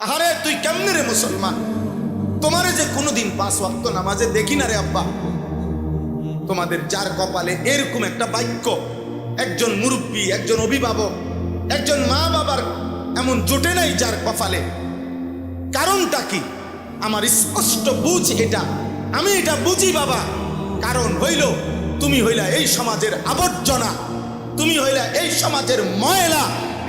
আহারে তুই কেমনে রে মুসলমান, তোমারে যে কোনোদিন 5 ওয়াক্ত নামাজে দেখি না রে আব্বা। তোমাদের যার কপালে এরকম একটা বাক্য, একজন মুরব্বী, একজন অভিভাবক, একজন মা বাবার এমন জোটে নাই যার কপালে। কারণটা কি? আমার স্পষ্ট বুঝ এটা, আমি এটা বুঝি বাবা। কারণ হইল তুমি হইলা এই সমাজের আবর্জনা, তুমি হইলা এই সমাজের ময়লা।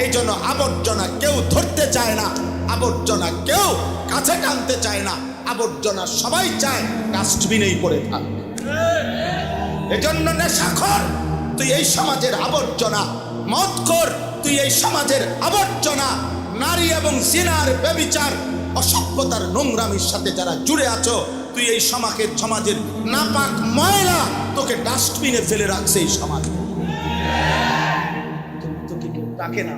এই জন্য আবর্জনা কেউ ধরতে চায় না, আবর্জনা কেউ কাছে টানতে চায় না, আবর্জনা সবাই চায় ডাস্টবিনেই পড়ে থাক। এজন্য নেশাখোর তুই এই সমাজের আবর্জনা, মদখোর তুই এই সমাজের আবর্জনা, নারী এবং জিনার ব্যভিচার অসভ্যতার নোংরামির সাথে যারা জুড়ে আছো তুই এই সমাজের নাপাক ময়লা, তোকে ডাস্টবিনে ফেলে রাখছে এই সমাজ। তোকে কেউ ডাকে না।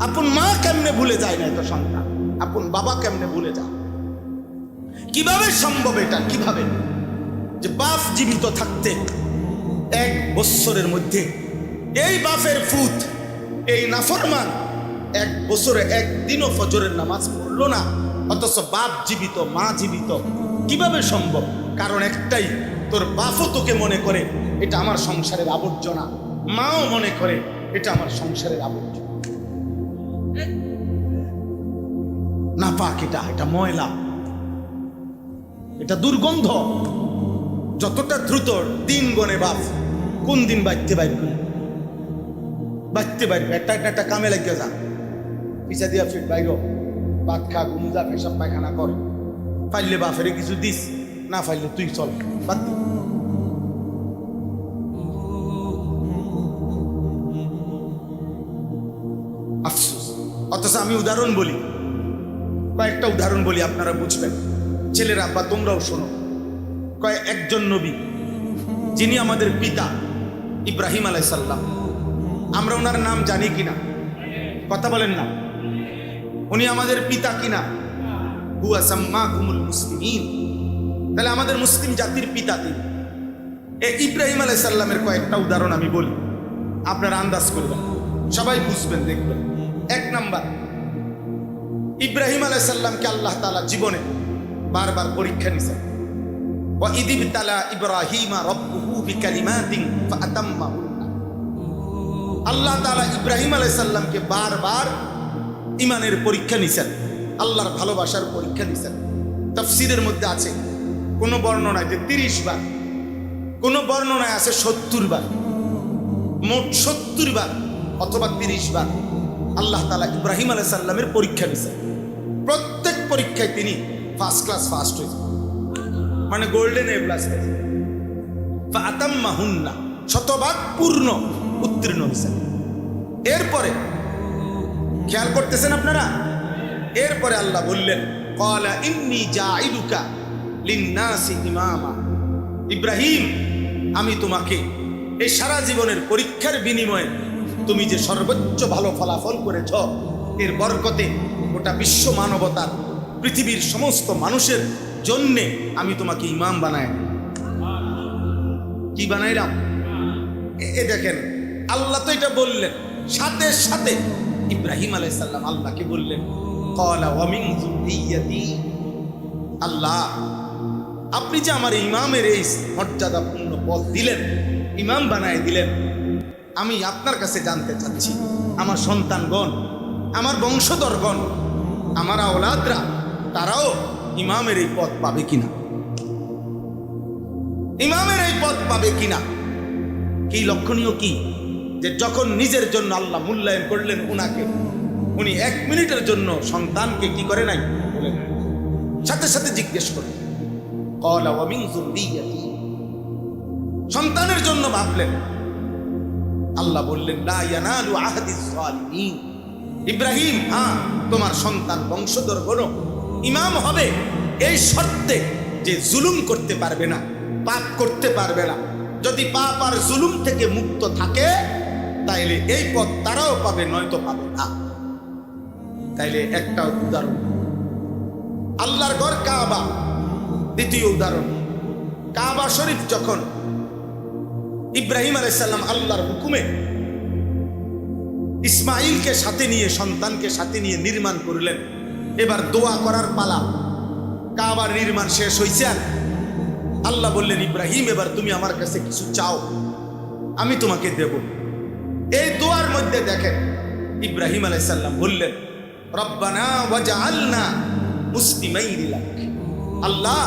আপন মা কেমনে ভুলে যায় না এত সন্তান, আপন বাবা কেমনে ভুলে যায়? কিভাবে সম্ভব এটা? কিভাবে যে বাপ জীবিত থাকতে 1 বছরের মধ্যে এই বাপের ফুত, এই নাফরমান 1 বছরে একদিনও ফজরের নামাজ পড়লো না, অথচ বাপ জীবিত, মা জীবিত। কিভাবে সম্ভব? কারণ একটাই, তোর বাপও তোকে মনে করে এটা আমার সংসারের আবর্জনা, মাও মনে করে এটা আমার সংসারের আবর্জনা। নাপাক এটা ময়লা, এটা দুর্গন্ধ। যতটা দ্রুত দিন গনে বাপ কোন দিন বাঁচতে পারবে, একটা কামে লাগিয়ে যা, পিছা দিয়া ফিট বাইর, ভাত খা, ঘুমুজা, পেশাব পায়খানা কর। পাইলে বাপেরে কিছু দিস, না পাইলে তুই চল বাদ দি। আফসোস। অথচ আমি উদাহরণ বলি, কয়েকটা উদাহরণ বলি আপনারা বুঝবেন। ছেলেরা বা তোমরাও শোনো। একজন নবী যিনি আমাদের পিতা ইব্রাহিম আলাইহিস সালাম, আমরা ওনার নাম জানি কিনা? কথা বলেন না। উনি আমাদের পিতা কিনা? হুয়া সাম্মাকুমুল মুসলিমিন। তাহলে আমাদের মুসলিম জাতির পিতা তিনি। এই ইব্রাহিম আলাইহিস সালামের কয়েকটা উদাহরণ আমি বলি, আপনারা আন্দাজ করবেন, সবাই বুঝবেন, দেখবেন। 1 নাম্বার, ইব্রাহিম আলাইহিস সালামকে আল্লাহ তাআলা জীবনে বারবার পরীক্ষা নিয়েছেন। ওয়া ইযিবতালা ইব্রাহিমা রাব্বুহু বিকালিমাতিন ফাআতাম্মাহুন্না। আল্লাহ তাআলা ইব্রাহিম আলাইহিস সালামকে বারবার ঈমানের পরীক্ষা নিয়েছেন, আল্লাহর ভালোবাসার পরীক্ষা নিয়েছেন। তাফসীরের মধ্যে আছে কোন বর্ণনায় 30 বার, কোন বর্ণনায় আছে 70 বার, মোট 70 বার অথবা 30 বার আল্লাহ তাআলা ইব্রাহিম আলাইহিস সালামের পরীক্ষা নিয়েছেন। প্রত্যেক পরীক্ষায় তিনি ফার্স্ট ক্লাস ফার্স্ট হয়েছেন, মানে গোল্ডেন এ প্লাস। ফাআতাম্মাহুন্না, শতভাগ পূর্ণ উত্তীর্ণ হয়েছেন। এরপরে খেয়াল করতেছেন আপনারা, এরপরে আল্লাহ বললেন ক্বালা ইন্নী জাইলুকা লিন্নাসি ইমামা। ইব্রাহিম, আমি তোমাকে এই সারা জীবনের পরীক্ষার বিনিময়ে তুমি যে সর্বোচ্চ ভালো ফলাফল করেছ, এর বরকতে গোটা বিশ্ব মানবতার, পৃথিবীর সমস্ত মানুষের জন্যে আমি তোমাকে ইমাম বানাই। কি বানাইলাম? এ দেখেন, আল্লাহ তো এটা বললেন, সাথে সাথে ইব্রাহিম আলাইহিস সালাম আল্লাহকে বললেন ক্বালা ওয়া মিন যুররিয়াতি। আল্লাহ, আপনি যে আমার ইমামের এই মর্যাদাপূর্ণ পদ দিলেন, ইমাম বানায় দিলেন, আমি আপনার কাছে জানতে চাচ্ছি আমার সন্তানগণ, আমার বংশধরগণ, আমার আওলাদরা, তারাও ইমামের এই পদ পাবে কিনা, ইমামের এই পদ পাবে কিনা। কি লক্ষণীয় কি যে যখন নিজের জন্য আল্লাহ মূল্যায়ন করলেন উনাকে, উনি 1 মিনিটের জন্য সন্তানকে কি করে নাই বলেন, সাথে সাথে জিজ্ঞেস করলেন ক্বালা ওয়া মিন যুররিয়াতি। সন্তানের জন্য ভাবলেন। আল্লাহ বললেন লা ইয়ানালু আহদিস যালিমিন। ইব্রাহিম, হ্যাঁ, তোমার সন্তান বংশধর গণ ইমাম হবে এই শর্তে যে জুলুম করতে পারবে না, পাপ করতে পারবে না। যদি পাপ আর জুলুম থেকে মুক্ত থাকে তাইলে এই পথ তারাও পাবে, নয়তো পাবে না। তাইলে একটা উদাহরণ আল্লাহর ঘর কাবা, দ্বিতীয় উদাহরণ কাবা শরীফ যখন ইব্রাহিম আলাইহিস সালাম আল্লাহর হুকুমে ইসমাইলকে সাথে নিয়ে, সন্তানকে সাথে নিয়ে নির্মাণ করলেন। এবার দোয়া করার পালা। কাবার নির্মাণ শেষ হয়েছে, আর আল্লাহ বললেন, ইব্রাহিম এবার তুমি আমার কাছে কিছু চাও, আমি তোমাকে দেব। এই দোয়ার মধ্যে দেখেন ইব্রাহিম আলাইহিস সালাম বললেন, রব্বানা ওয়াজআলনা মুসলিমাইনি লাক। আল্লাহ,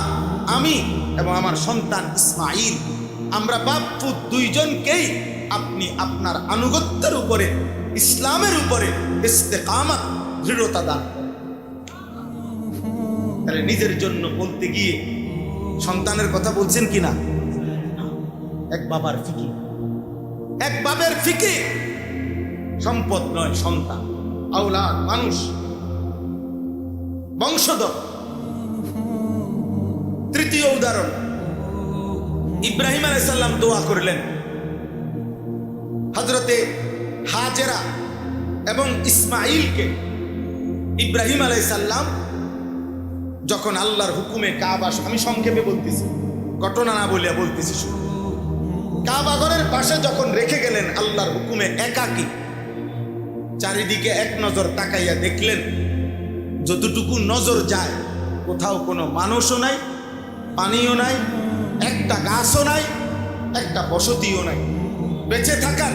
আমি এবং আমার সন্তান ইসমাইল, আমরা বাপ পুত দুইজনকেই আপনি আপনার আনুগত্যের উপরে, ইসলামের উপরে ইস্তেকামত, দৃঢ়তা দান করেন। তাহলে নিজের জন্য বলতে গিয়ে সন্তানের কথা বলছেন কিনা? এক বাবার ফিকির, এক বাবার ফিকির। সম্পদ নয়, সন্তান, আওলাদ, মানুষ, বংশধর। তৃতীয় উদাহরণ, ইব্রাহিম আলাইহিস সালাম দোয়া করলেন হযরতে হাজেরা এবং ইসমাইলকে। ইব্রাহিম আলাইহিস সালাম যখন আল্লাহর হুকুমে কাবা, আমি সংক্ষেপে বলতেছি, ঘটনা না বলিয়া বলতেছি শুধু, কাবা ঘরের পাশে যখন রেখে গেলেন আল্লাহর হুকুমে একাকী, চারিদিকে এক নজর তাকাইয়া দেখলেন যতটুকু নজর যায় কোথাও কোনো মানুষও নাই, পানিও নাই, একটা গাছও নাই, একটা বসতিও নাই, বেঁচে থাকার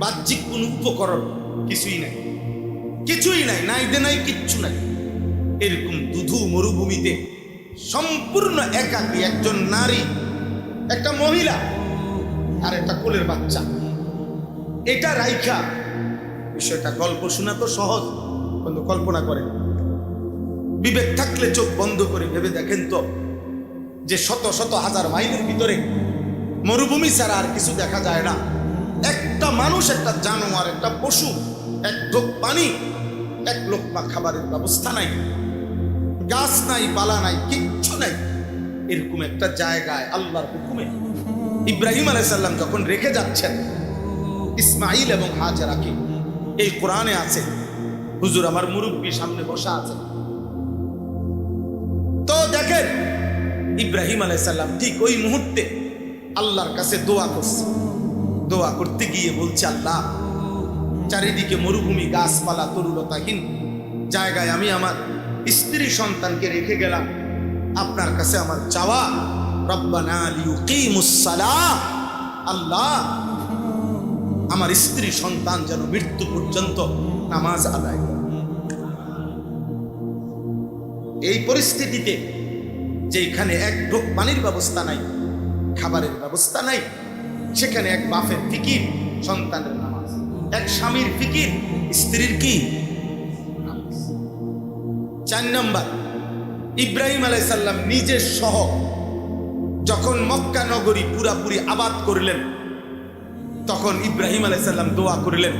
বাহ্যিক কোন উপকরণ কিছুই নাই, কিছুই নাই, নাইতে নাই, কিচ্ছু নাই। এরকম দুধু মরুভূমিতে সম্পূর্ণ একাকী একজন নারী, একটা মহিলা আর একটা কোলের বাচ্চা। এটা রাইখা, বিষয়টা গল্প শোনা তো সহজ, কিন্তু কল্পনা করেন, বিবেক থাকলে চোখ বন্ধ করে ভেবে দেখেন তো, যে শত শত হাজার মাইলের ভিতরে মরুভূমি ছাড়া আর কিছু দেখা যায় না। একটা মানুষ, একটা জানোয়ার, একটা পশু, এক ঢোক পানি, এক লোকমা খাবারের ব্যবস্থা নাই, গাছ নাই, পালা নাই, কিচ্ছু নাই। এরকম একটা জায়গায় আল্লাহর হুকুমে ইব্রাহিম আলাইহিস সালাম যখন রেখে যাচ্ছেন ইসমাইল এবং হাজেরাকে, এই কোরআনে আছে, হুজুর আমার মুরব্বী সামনে বসা আছে, তো দেখেন ইব্রাহিম আলাইহিস সালাম ঠিক ওই মুহূর্তে আল্লাহর কাছে দোয়া করছে। দোয়া করতে গিয়ে বলছে, আল্লাহ, চারিদিকে মরুভূমি, গাছপালা, তরুলতাহীন জায়গায় আমি আমার স্ত্রী সন্তানকে রেখে গেলাম, আপনার কাছে আমার চাওয়া, রব্বানা লিয়ুকিমুস সালাহ, আল্লাহ আমার স্ত্রী সন্তান যেন মৃত্যু পর্যন্ত নামাজ আদায় করে। এই পরিস্থিতিতে যেখানে এক ঢোক পানির ব্যবস্থা নাই, খাবারের ব্যবস্থা নাই, সেখানে এক বাপের ফিকির সন্তানের নামাজ, এক স্বামীর ফিকির স্ত্রীর কি নামাজ। 4 নম্বর, ইব্রাহিম আলাইহিস সালাম নিজের সহ যখন মক্কা নগরী পুরাপুরি আবাদ করলেন, তখন ইব্রাহিম আলাইহিস সালাম দোয়া করলেন,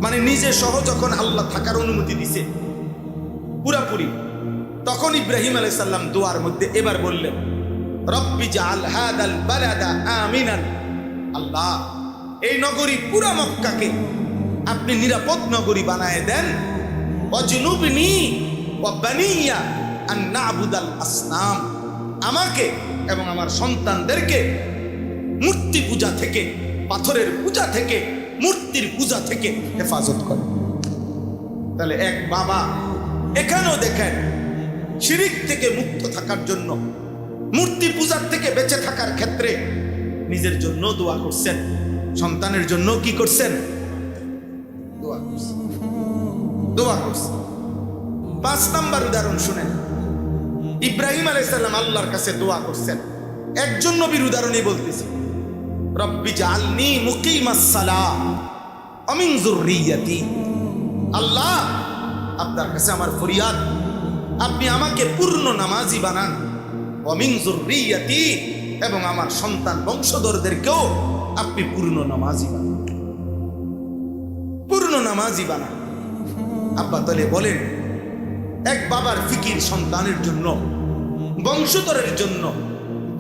মানে নিজে সহ যখন আল্লাহ থাকার অনুমতি দিছে পুরাপুরি, তখন ইব্রাহিম আলাইহিস সালাম দোয়ার মধ্যে এবার বললেন, রব্বি জাআল হাদাল বালাদা আমিনান, আল্লাহ এই নগরী পুরা মক্কাকে আপনি নিরাপদ নগরী বানায় দেন, ওয়াজনুবনি ওয়া বানিয়া আন না'বুদাল আসনাম, আমাকে এবং আমার সন্তানদেরকে মূর্তি পূজা থেকে, পাথরের পূজা থেকে, মূর্তির পূজা থেকে হেফাজত করে। তাহলে এক বাবা এখানেও দেখেন শিরিক থেকে মুক্ত থাকার জন্য, মূর্তি পূজার থেকে বেঁচে থাকার ক্ষেত্রে নিজের জন্য দোয়া করছেন, সন্তানের জন্য কি করছেন? দোয়া করছেন, দোয়া করছেন। 5 নম্বর উদাহরণ শুনেন, ইব্রাহিম আলাইহিস সালাম আল্লাহর কাছে দোয়া করছেন, একজন নবীর উদাহরণই বলতেছি, রব্বি জাআলনি মুকিমাস সালাহ ওয়া মিন যুররিয়াতি, আল্লাহ আপনার কাছে আমার ফরিয়াদ, আপনি আমাকে পূর্ণ নামাজি বানান, ওয়া মিন যুররিয়াতি, এবং আমার সন্তান বংশধরদেরকেও আপনি পূর্ণ নামাজি বানান, পূর্ণ নামাজি বানান। আব্বা তাহলে বলেন, এক বাবার ফিকির সন্তানের জন্য, বংশধরের জন্য,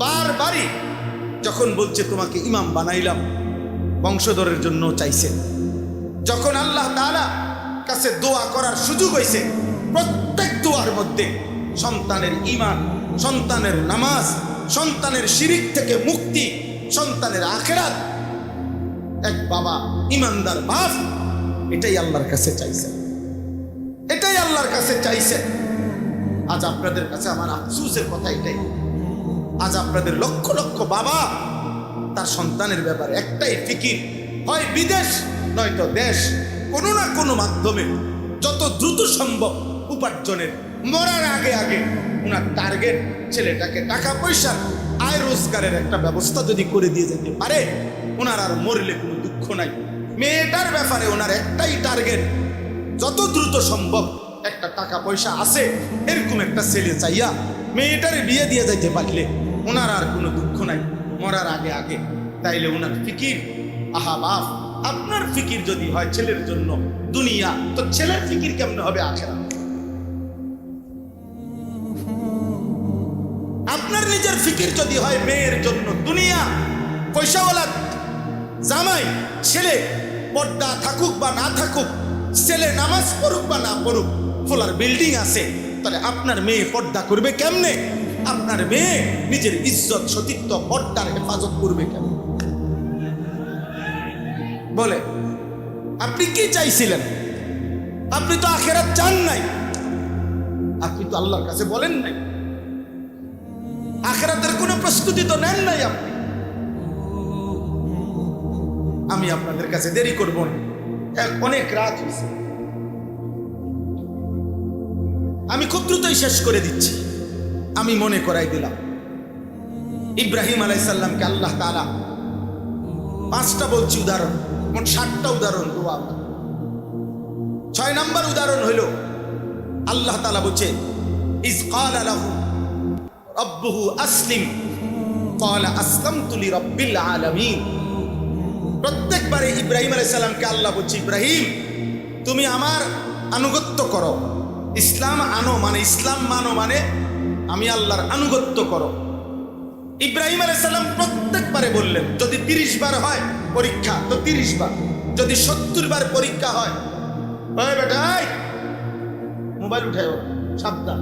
বারবারই যখন বলছে তোমাকে ইমাম বানাইলাম, বংশধরের জন্য চাইছেন। যখন আল্লাহ তাআলা কাছে দোয়া করার সুযোগ হয়েছে, প্রত্যেক দোয়ার মধ্যে সন্তানের ঈমান, সন্তানের নামাজ, সন্তানের শিরিক থেকে মুক্তি, সন্তানের আখিরাত। এক বাবা, ইমানদার বাপ এটাই আল্লাহর কাছে চাইছেন, এটাই আল্লাহর কাছে চাইছেন। আজ আপনাদের কাছে আমার আফসোসের কথা এটাই, আজ আপনাদের লক্ষ লক্ষ বাবা তার সন্তানের ব্যাপারে একটাই ফিকির, হয় বিদেশ নয়তো দেশ, কোনো না কোনো মাধ্যমে যত দ্রুত সম্ভব উপার্জনের, মরার আগে আগে ওনার টার্গেট ছেলেটাকে টাকা পয়সা আয় রোজগারের একটা ব্যবস্থা যদি করে দিয়ে যেতে পারে, ওনার আর মরলে কোনো দুঃখ নাই। মেয়েটার ব্যাপারে ওনার একটাই টার্গেট, যত দ্রুত সম্ভব একটা টাকা পয়সা আছে এরকম একটা ছেলে চাইয়া মেয়েটারে বিয়ে দিয়ে যাইতে পারলে ওনার আর কোনো দুঃখ নাই মরার আগে আগে। তাইলে ওনার ফিকির, আহা বাপ, আপনার ফিকির যদি হয় ছেলের জন্য দুনিয়া, তো ছেলের ফিকির কেমনে হবে আখিরাত? আপনার নিজের ফিকির যদি হয় মেয়ের জন্য দুনিয়া, পয়সাওয়ালা জামাই ছেলে পর্দা থাকুক বা না থাকুক, ছেলে নামাজ পড়ুক বা না পড়ুক, ফোলার বিল্ডিং আছে, তাহলে আপনার মেয়ে পর্দা করবে কেমনে? আপনার মেয়ে নিজের ইজ্জত সতীত্ব পর্দার হেফাজত করবে কেমন? বলে আপনি কি চাইছিলেন? আপনি তো আখিরাত চান নাই, আপনি তো আল্লাহর কাছে বলেন নাই, আখিরাতের কোনো প্রস্তুতি তো নেন নাই আপনি। আমি আপনাদের কাছে দেরি করব না, অনেক রাত হয়েছে, আমি খুব দ্রুতই শেষ করে দিচ্ছি। আমি মনে করাই দিলাম, ইব্রাহিম আলাইহিস সালামকে আল্লাহ তাআলা 5টা বলছি উদাহরণ, মোট 7টা উদাহরণ দেওয়া। 6 নম্বর উদাহরণ হলো আল্লাহ তাআলা বলছে, ইজ ক্বালা লাহু রাব্বুহু আসলিম ক্বালা আসলামতু লিরাব্বিল আলামিন। প্রত্যেকবারে ইব্রাহিম আলাইহিস সালামকে আল্লাহ বলছে, ইব্রাহিম তুমি আমার আনুগত্য করো, ইসলাম আনো, মানে ইসলাম মানো মানে আমি আল্লাহর আনুগত্য করো। ইব্রাহিম আলাইহিস সালাম প্রত্যেকবারে বললেন, যদি 30 বার হয় পরীক্ষা তো 30 বার, যদি 70 বার পরীক্ষা হয়, ওই বেটা মোবাইল উঠাও, সাবধান।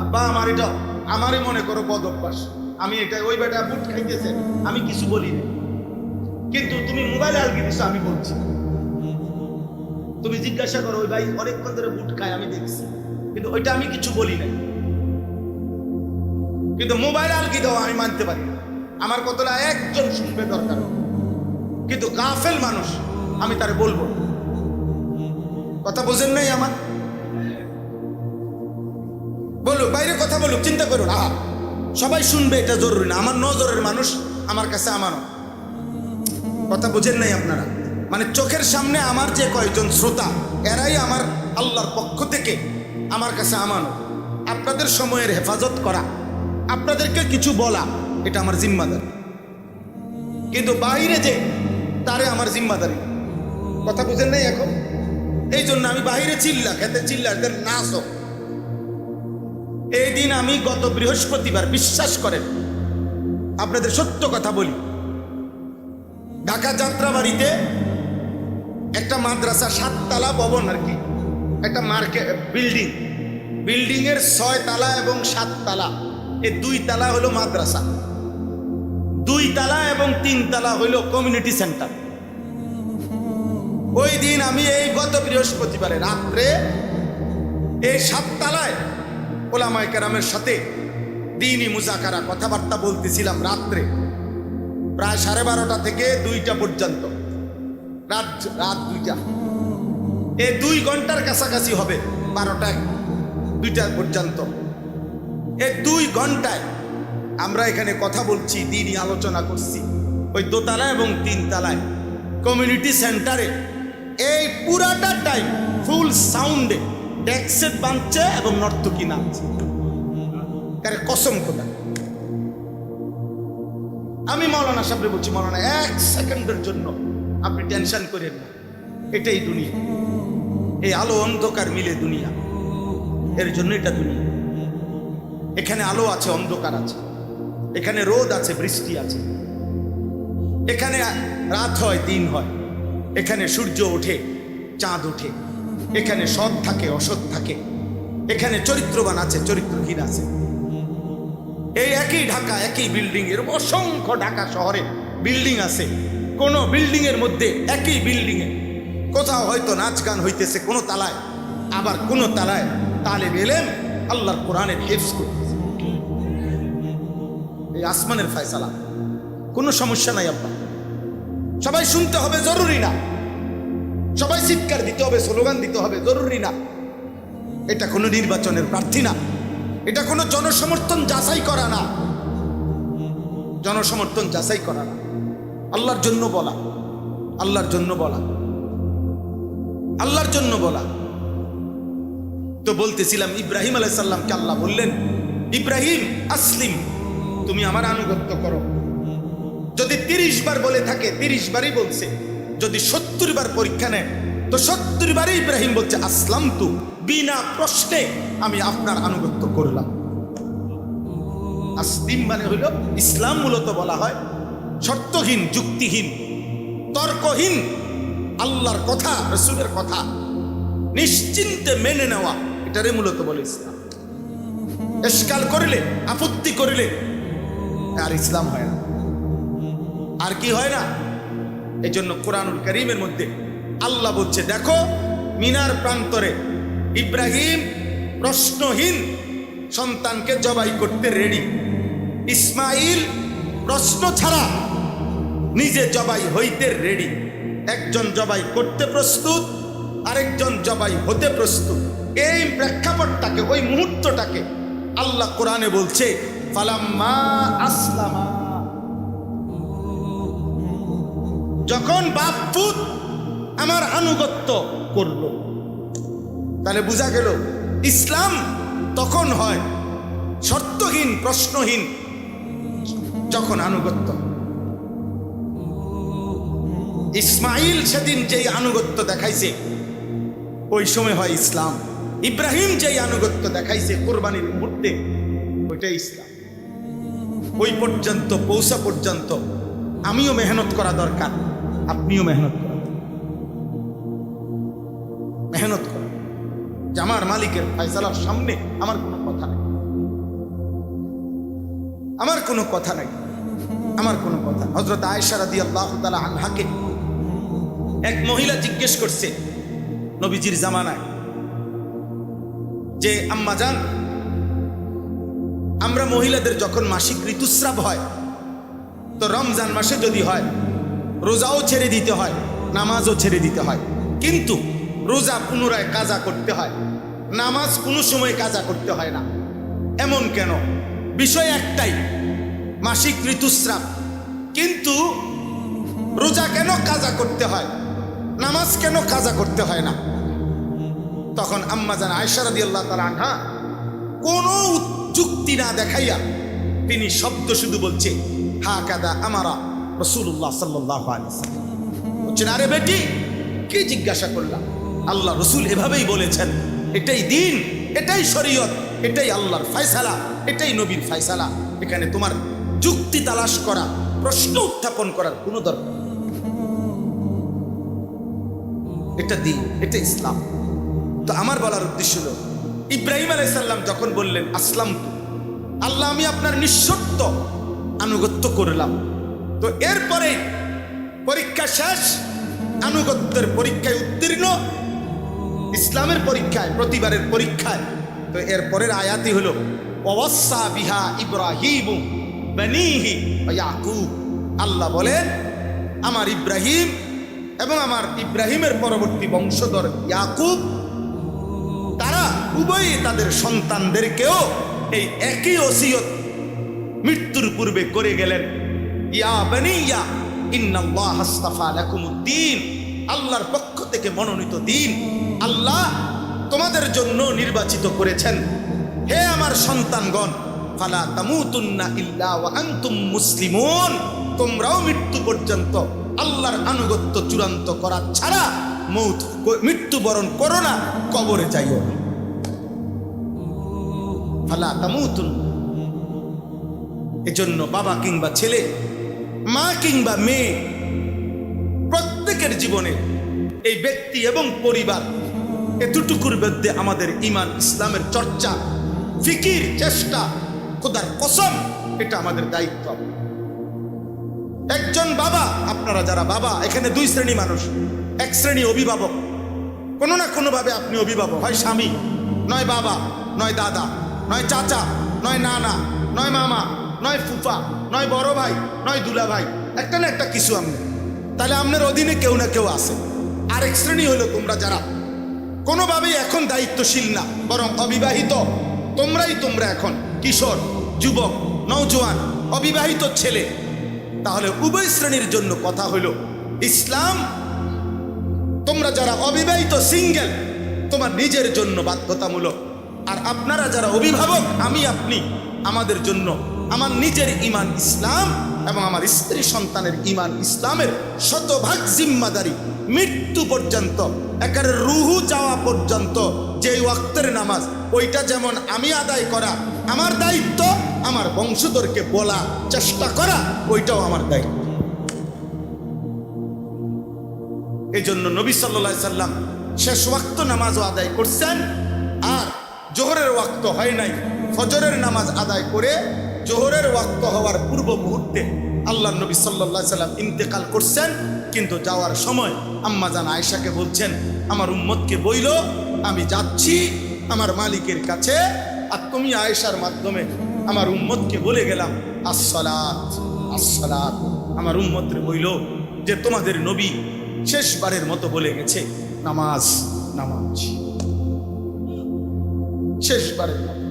আব্বা আমার এটা আমারই মনে করো বদ অভ্যাস, আমি এটা, ওই বেটা বুট খাইতেছে আমি কিছু বলি না, কিন্তু তুমি মোবাইল আলগি দিছো আমি বলছি। তুমি জিজ্ঞাসা করো ওই ভাই অনেকক্ষণ ধরে বুট খায় আমি দেখছি, কিন্তু ওইটা আমি কিছু বলি নাই, কিন্তু মোবাইল আলগি দাও আমি মানতে পারি। আমার কতটা একজন শুনবে দরকার, কিন্তু গাফেল মানুষ আমি তারে বলবো। কথা বোঝেন নাই আমার? বলুক বাইরে কথা বলুক, চিন্তা করুন, আহা সবাই শুনবে এটা জরুরি না, আমার নজরের মানুষ আমার কাছে আমানত। কথা বোঝেন নাই আপনারা? মানে চোখের সামনে আমার যে কয়েকজন শ্রোতা, এরাই আমার আল্লাহর পক্ষ থেকে আমার কাছে আমানত। আপনাদের সময়ের হেফাজত করা, আপনাদেরকে কিছু বলা, এটা আমার জিম্মাদারি, কিন্তু বাইরে যে তারে আমার জিম্মাদারি। কথা বুঝেন নাই এখন? এই জন্য আমি বাইরে চিল্লা খেতে চিল্লা নাচ। এই দিন আমি গত বৃহস্পতিবার, বিশ্বাস করেন আপনাদের সত্য কথা বলি, ঢাকা যাত্রাবাড়িতে একটা মাদ্রাসা, 7 তলা ভবন আর কি, একটা মার্কেট বিল্ডিং এর 6 তলা এবং 7 তলা, এই 2 তলা হলো মাদ্রাসা, 2 তলা এবং 3 তলা হইল কমিউনিটি সেন্টার। ওই দিন আমি এই গত বৃহস্পতিবারে রাত্রে এই 7 তলায় ওলামায়ে কেরামের সাথে দ্বীনি মুযাকারা কথাবার্তা বলতেছিলাম রাত্রে, প্রায় 12:30 থেকে 2টা পর্যন্ত, রাত 2টা, এই 2 ঘন্টার কাছাকাছি হবে, 12টা 2টা পর্যন্ত। এই 2 ঘন্টায় আমরা এখানে কথা বলছি, দ্বীনি আলোচনা করছি, ওই 2 তলা এবং 3 তলায় কমিউনিটি সেন্টারে। এই পুরাটা টাইম ফুল সাউন্ডে ডেক্সেট বাজছে এবং নর্তকী নাচছে। কারে কসম খোদা, আমি মাওলানা সাহেবরে বলছি, মাওলানা 1 সেকেন্ডের জন্য আপনি টেনশন করেন না, এটাই দুনিয়া, এই আলো অন্ধকার মিলে দুনিয়া, এর জন্য এটা দুনিয়া। এখানে আলো আছে, অন্ধকার আছে, এখানে রোদ আছে, বৃষ্টি আছে, এখানে রাত হয়, দিন হয়, এখানে সূর্য ওঠে, চাঁদ ওঠে, এখানে সৎ থাকে, অসৎ থাকে, এখানে চরিত্রবান আছে, চরিত্রহীন আছে। এই একই ঢাকা, একই বিল্ডিং এর অসংখ্য ঢাকা শহরে বিল্ডিং আছে, কোন বিল্ডিং এর মধ্যে একই বিল্ডিং এ কোথাও হয়তো নাচ গান হইতেছে কোনো তালায়, আবার কোনো তালায় তালেব ইলম আল্লাহর কোরআনের হিফজ করতেছে। এই আসমানের ফয়সালা, কোনো সমস্যা নাই আব্বা। সবাই শুনতে হবে জরুরি না, সবাই চিৎকার দিতে হবে, স্লোগান দিতে হবে জরুরি না। এটা কোনো নির্বাচনের প্রার্থী না, এটা কোনো জনসমর্থন যাচাই করা না, জনসমর্থন যাচাই করা না। আল্লাহর জন্য বলা, আল্লাহর জন্য বলা, আল্লাহর জন্য বলা। তো বলতেছিলাম ইব্রাহিম আলাইহিস সালামকে আল্লাহ বললেন, ইব্রাহিম আসলিম, তুমি আমার আনুগত্য করো। যদি 30 বার বলে থাকে 30 বারই বলছে, যদি 70 বার পরীক্ষা নেয় তো 70 বারই ইব্রাহিম বলছে আসলাম তু, বিনা প্রশ্নে আমি আপনার আনুগত্য করলাম। আসলিম মানে হইল ইসলাম, মূলত বলা হয় শর্তহীন, যুক্তিহীন, তর্কহীন আল্লাহর কথা, রাসূলের কথা নিশ্চিন্তে মেনে নেওয়া, এটারে মূলত বলে ইসলাম। এশকাল করলে, আপত্তি করলে আর ইসলাম হয় না। আর কি হয় না? এই জন্য কোরআনুল কারীমের মধ্যে আল্লাহ বলছে, দেখো মিনার প্রান্তরে ইব্রাহিম প্রশ্নহীন সন্তানকে জবাই করতে রেডি। ইসমাইল প্রশ্ন ছাড়া নিজে জবাই হইতে রেডি। একজন জবাই করতে প্রস্তুত, আরেকজন জবাই হতে প্রস্তুত। এই প্রেক্ষাপটটাকে, ওই মুহূর্তটাকে আল্লাহ কোরআনে বলছে ফালাম্মা আসলামা, যখন বাপ পুত আমার আনুগত্য করল। তাহলে বোঝা গেল ইসলাম তখন হয় শর্তহীন, প্রশ্নহীন, যখন আনুগত্য। ইসমাইল সেদিন যেই আনুগত্য দেখাইছে ওই সময় হয় ইসলাম। ইব্রাহিম যেই আনুগত্য দেখাইছে কোরবানির মুহূর্তে, ওইটাই ইসলাম। ওই পর্যন্ত পৌঁছা পর্যন্ত আমিও মেহনত করা দরকার, আপনিও মেহনত করা, মেহনত করা। যে আমার মালিকের ফয়সালার সামনে আমার কোনো কথা নাই, আমার কোনো কথা নাই, আমার কোনো কথা। হযরত আয়েশা রাদিয়াল্লাহু তাআলা আনহাকে এক মহিলা জিজ্ঞেস করছে নবীজির জামানায়, যে আম্মা জান, আমরা মহিলাদের যখন মাসিক ঋতুস্রাব হয়, তো রমজান মাসে যদি হয় রোজাও ছেড়ে দিতে হয়, নামাজও ছেড়ে দিতে হয়, কিন্তু রোজা পুনরায় কাজা করতে হয়, নামাজ কোনো সময় কাজা করতে হয় না। এমন কেন? বিষয় একটাই, মাসিক ঋতুস্রাব, কিন্তু রোজা কেন কাজা করতে হয়, নামাজ কেন কাজা করতে হয় না? তখন আম্মা জান আয়েশা রাদিয়াল্লাহু তাআলা আনহা কোনো যুক্তি না দেখাইয়া তিনি শব্দ শুধু বলছে হাকাদা আমারা রাসূলুল্লাহ সাল্লাল্লাহু আলাইহি ওয়াসাল্লাম। বলছেন, আরে বেটি কি জিজ্ঞাসা করলাম? আল্লাহ রসুল এভাবেই বলেছেন, এটাই দিন, এটাই শরীয়ত, এটাই আল্লাহর ফয়সালা, এটাই নবীর ফয়সালা। এখানে তোমার যুক্তি তালাশ করা, প্রশ্ন উত্থাপন করার কোনো দরকার নেই। এটা দিন, এটা ইসলাম। তো আমার বলার উদ্দেশ্য হলো, ইব্রাহিম আলাইহিস সালাম যখন বললেন আসলাম তু, আল্লাহ আমি আপনার নিঃশর্ত আনুগত্য করলাম, তো এরপরে পরীক্ষা শেষ, আনুগত্যের পরীক্ষায় উত্তীর্ণ, ইসলামের পরীক্ষায়, প্রতিবারের পরীক্ষায়। তো এরপরের আয়াতই হলো ওয়াসা বিহা ইব্রাহিম বানিহি ওয়া ইয়াকুব। আল্লাহ বলেন, আমার ইব্রাহিম এবং আমার ইব্রাহিমের পরবর্তী বংশধর ইয়াকুব, তারা উভয়ই তাদের সন্তানদেরকেও এই একই ওসিয়ত মৃত্যুর পূর্বে করে গেলেন, ইয়া বানিয়া ইন্নাল্লাহ আস্তাফা লাকুমুদ্দিন, আল্লাহর পক্ষ থেকে মনোনীত দিন আল্লাহ তোমাদের জন্য নির্বাচিত করেছেন। হে আমার সন্তানগণ, ফালা তামুতুন্না ইল্লা ওয়া আনতুম মুসলিমুন, তোমরাও মৃত্যু পর্যন্ত আল্লাহর আনুগত্য চূড়ান্ত করা ছাড়া মৃত্যুবরণ করো না, কবরে যাইও না। ফালা তামুতুন। এজন্য বাবা কিংবা ছেলে, মা কিংবা মেয়ে, প্রত্যেকের জীবনে এই ব্যক্তি এবং পরিবার, এতটুকুর মধ্যে আমাদের ঈমান ইসলামের চর্চা, ফিকির, চেষ্টা, খোদার কসম, এটা আমাদের দায়িত্ব। একজন বাবা, আপনারা যারা বাবা, এখানে দুই শ্রেণী মানুষ, এক শ্রেণী অভিভাবক, কোনো না কোনোভাবে আপনি অভিভাবক, হয় স্বামী, নয় বাবা, নয় দাদা, নয় চাচা, নয় নানা, নয় মামা, নয় ফুফা, নয় বড় ভাই, নয় দুলা ভাই, একটা না একটা কিছু আপনি, তাহলে আপনার অধীনে কেউ না কেউ আছে। আরেক শ্রেণী হলো তোমরা যারা কোনোভাবেই এখন দায়িত্বশীল না, বরং অবিবাহিত। তোমরা এখন কিশোর, যুবক, নওজোয়ান, অবিবাহিত ছেলে। তাহলে উভয় শ্রেণীর জন্য কথা হলো ইসলাম, তোমরা যারা অবিবাহিত সিঙ্গেল, তোমার নিজের জন্য বাধ্যতামূলক। আর আপনারা যারা অভিভাবক, আমি আপনি, আমাদের জন্য আমার নিজের ঈমান ইসলাম এবং আমার স্ত্রী সন্তানের ঈমান ইসলামের শতভাগ জিম্মাদারি, মৃত্যু পর্যন্ত, একেবারে রুহু যাওয়া পর্যন্ত যে ওয়াক্তের নামাজ, ওইটা যেমন আমি আদায় করা আমার দায়িত্ব, আমার বংশধরকে বলা চেষ্টা করা ওইটাও আমার দায়িত্ব। এই জন্য নবী সাল্লাল্লাহু আলাইহি সাল্লাম শেষ ওয়াক্ত নামাজও আদায় করছেন, আর জোহরের ওয়াক্ত হয় নাই, ফজরের নামাজ আদায় করে জোহরের ওয়াক্ত হওয়ার পূর্ব মুহূর্তে আল্লাহ নবী সাল্লাল্লাহু আলাইহি সাল্লাম ইন্তেকাল করছেন। কিন্তু যাওয়ার সময় আম্মা জান আয়েশাকে বলছেন, আমার উম্মতকে বইল আমি যাচ্ছি আমার মালিকের কাছে, আর তুমি আয়েশার মাধ্যমে আমার উম্মতকে বলে গেলাম আসসালাত আসসালাত। আমার উম্মতরে বইল যে তোমাদের নবী শেষবারের মতো বলে গেছে নামাজ নামাজ, শেষবারের মতো।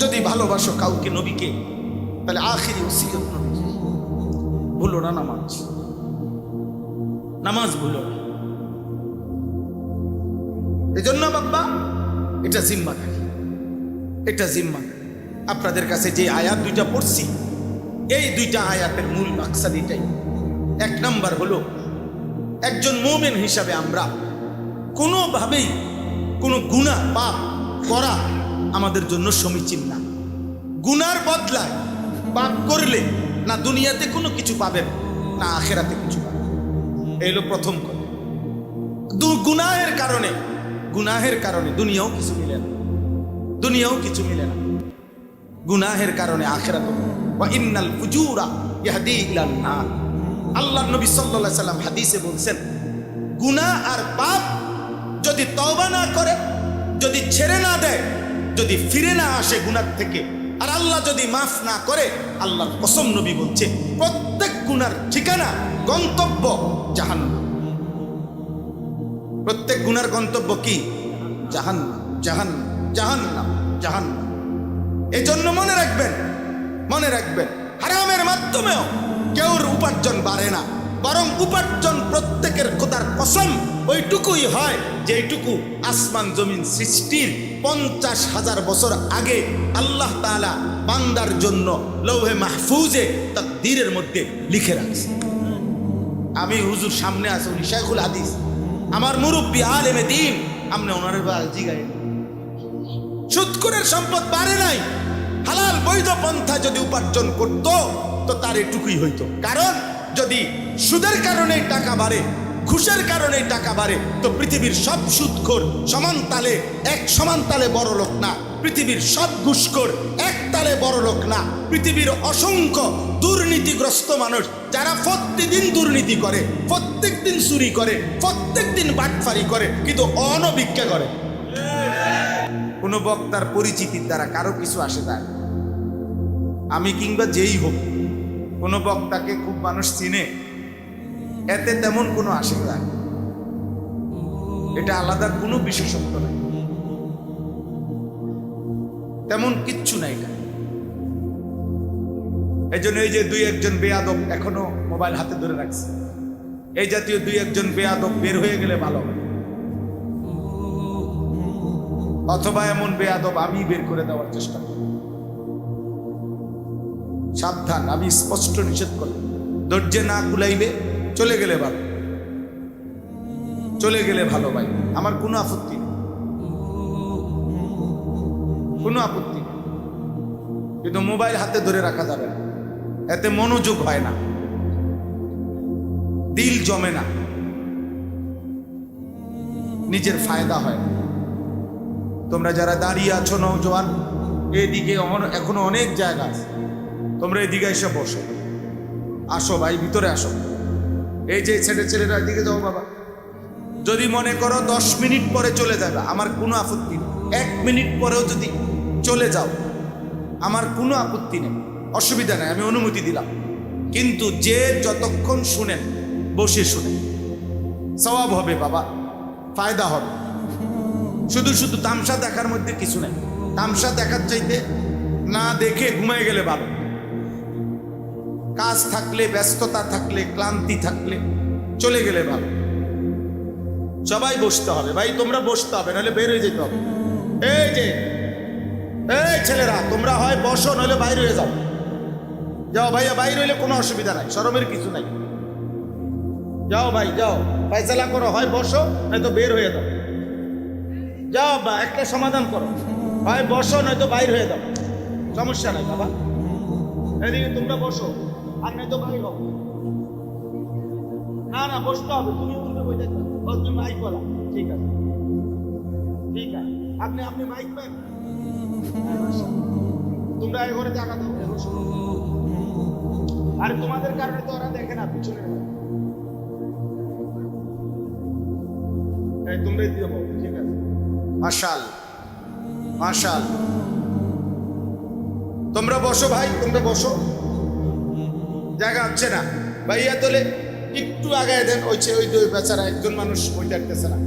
যদি ভালোবাসো কাউকে, নবীকে, তাহলে আখিরি ওসিয়ত নবী, ভুলো না নামাজ, নামাজ ভুলো না। এই জন্য বাবা এটা জিম্মাদারি, এটা জিম্মাদারি। আপনাদের কাছে যে আয়াত দুইটা পড়ছি, এই দুইটা আয়াতের মূল মাকসাদ এটাই। এক নাম্বার হলো, একজন মুমিন হিসাবে আমরা কোনোভাবেই কোনো গুনাহ পাপ করা আমাদের জন্য সমীচীন না। গুনার বদলায় পাপ করলে না দুনিয়াতে কোনো কিছু পাবেন, না আখেরাতে কিছু পাবেন। এই হলো প্রথম কথা। গুনাহের কারণে দুনিয়াও কিছু মিলে না, দুনিয়াও কিছু মিলে না। গুনাহের কারণে আখেরাত, ওয়া ইন্নাল ফুজুরা ইয়াহদি ইলান নার। আল্লাহ নবী সাল্লাল্লাহু আলাইহি সাল্লাম হাদিসে বলছেন, গুনাহ আর পাপ যদি তওবা না করে, যদি ছেড়ে না দেয়, যদি ফিরে না আসে গুনাহ থেকে, আর আল্লাহ যদি মাফ না করে, আল্লাহর কসম নবী বলছে প্রত্যেক গুনার ঠিকানা, গন্তব্য জাহান্নাম। প্রত্যেক গুনার গন্তব্য কি? জাহান্নাম, জাহান্নাম, জাহান্নাম, জাহান্নাম। এই জন্য মনে রাখবেন হারামের মাধ্যমেও কেউর উপার্জন বাড়ে না, বরং উপার্জন প্রত্যেকের খোদার কসম ওইটুকুই হয় যেইটুকু আসমান জমিন সৃষ্টির 50,000 বছর আগে আল্লাহ তাআলা বান্দার জন্য লৌহে মাহফুজে তাকদীরের মধ্যে লিখে রাখছে। আমি হুজুর সামনে আছে, উনি শাইখুল হাদিস, আমার মুরব্বী আলেমে দ্বীন, আমনে ওনার জিগাই সুদখোরের সম্পদ বাড়ে নাই, হালাল বৈধ পন্থা যদি উপার্জন করত তো তার এটুকুই হইতো। কারণ যদি সুদের কারণে টাকা বাড়ে, ঘুষের কারণে টাকা বাড়ে, তো পৃথিবীর সব সুদখোর সমান তালে বড় লোক না, পৃথিবীর সব ঘুষখোর এক তালে বড় লোক না। পৃথিবীর অসংখ্য দুর্নীতিগ্রস্ত মানুষ যারা প্রত্যেকদিন দুর্নীতি করে, প্রত্যেক দিন চুরি করে, প্রত্যেক দিন বাটফারি করে, কিন্তু অনভিজ্ঞা করে। কোনো বক্তার পরিচিতির দ্বারা কারো কিছু আসে যায়, আমি কিংবা যেই হোক, কোনো বক্তাকে খুব মানুষ চিনে, এতে তেমন কোনো আসে যায়, এটা আলাদা কোনো বিশেষত্ব নাই, তেমন কিচ্ছু নাই এটা। এই জন্য এই যে দুই একজন বেয়াদব এখনো মোবাইল হাতে ধরে রাখছে, এই জাতীয় দুই একজন বেয়াদব বের হয়ে গেলে ভালো হয়, অথবা এমন বেয়াদব আমি বের করে দেওয়ার চেষ্টা করি। সাবধান, আমি স্পষ্ট নিষেধ করি, ধৈর্যে না কুলাইলে চলে গেলে ভালো ভাই, আমার কোনো আপত্তি নেই, কোনো আপত্তি নেই, কিন্তু মোবাইল হাতে ধরে রাখা যাবে না, এতে মনোযোগ হয় না, দিল জমে না, নিজের ফায়দা হয় না। তোমরা যারা দাঁড়িয়ে আছো নওজোয়ান, এদিকে এখনো অনেক জায়গা আছে, তোমরা এদিকে এসে বসো, আসো ভাই, ভিতরে আসো, এই যে ছেলেরা দিকে যাও বাবা, যদি মনে করো 10 মিনিট পরে চলে যাবে আমার কোনো আপত্তি নেই, 1 মিনিট পরেও যদি চলে যাও আমার কোনো আপত্তি নেই, অসুবিধা নেই, আমি অনুমতি দিলাম। কিন্তু যে যতক্ষণ শুনেন বসে শুনেন, সওয়াব হবে বাবা, ফায়দা হবে। শুধু শুধু তামসা দেখার মধ্যে কিছু নেই। তামসা দেখার চাইতে না দেখে ঘুমায় গেলে ভালো। কাজ থাকলে, ব্যস্ততা থাকলে, ক্লান্তি থাকলে চলে গেলে ভালো। সবাই বসতে হবে ভাই, তোমরা বসতে হবে, নাহলে বের হয়ে যেতে হবে। এই যে এই ছেলেরা, তোমরা হয় বসো নাহলে বাইরে হয়ে যাও। যাও ভাইয়া, বাইরে হইলে কোনো অসুবিধা নাই, শরমের কিছু নাই। যাও ভাই যাও, ফায়সালা করো, হয় বসো নয়তো বের হয়ে যাও। যাও বা একটা সমাধান করো, হয় বসো নয়তো বাইর হয়ে যাও, সমস্যা নাই বাবা। এদিকে তোমরা বসো আর নয়তো বাইর হও। না না, বসতে হবে, তুমি বসে তুমি মাইক বলা, ঠিক আছে ঠিক আছে, আপনি মাইক পান। তোমরা এই ঘরে জায়গা দাও, আর তোমাদের কারণে তো ওরা দেখে না পিছনে, তোমরাই দিয়ে বলো, ঠিক আছে। মাশাল মাশাল, তোমরা বসো ভাই, তোমরা বসো, জায়গা হচ্ছে না। ভাইয়া তোলে একটু আগায় দেন, ওই বেচারা একজন মানুষ ওই দেখতেছে না।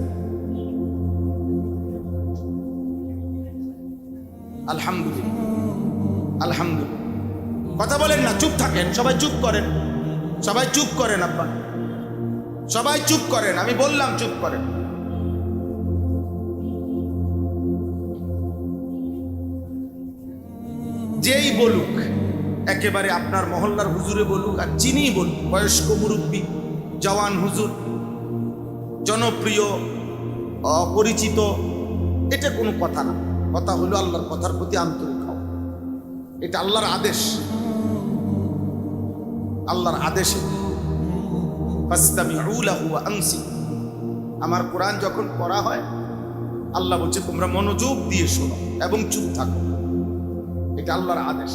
আলহামদুলিল্লাহ আলহামদুলিল্লাহ। কথা বলেন না, চুপ থাকেন, সবাই চুপ করেন, সবাই চুপ করেন আব্বা, সবাই চুপ করেন, আমি বললাম চুপ করেন। যেই বলুক, একেবারে আপনার মহল্লার হুজুরে বলুক আর যিনিই বলুক, বয়স্ক মুরব্বী, জওয়ান হুজুর, জনপ্রিয় অপরিচিত, এটা কোনো কথা না। কথা হলো আল্লাহর কথার প্রতি আন্তরিক হও, এটা আল্লাহর আদেশ, আল্লাহর আদেশে। ফাসতামিউ লাহু ওয়া আনসিতু। আমার কোরআন যখন পড়া হয় আল্লাহ বলছে তোমরা মনোযোগ দিয়ে শোনো এবং চুপ থাকো, এটা আল্লাহর আদেশ।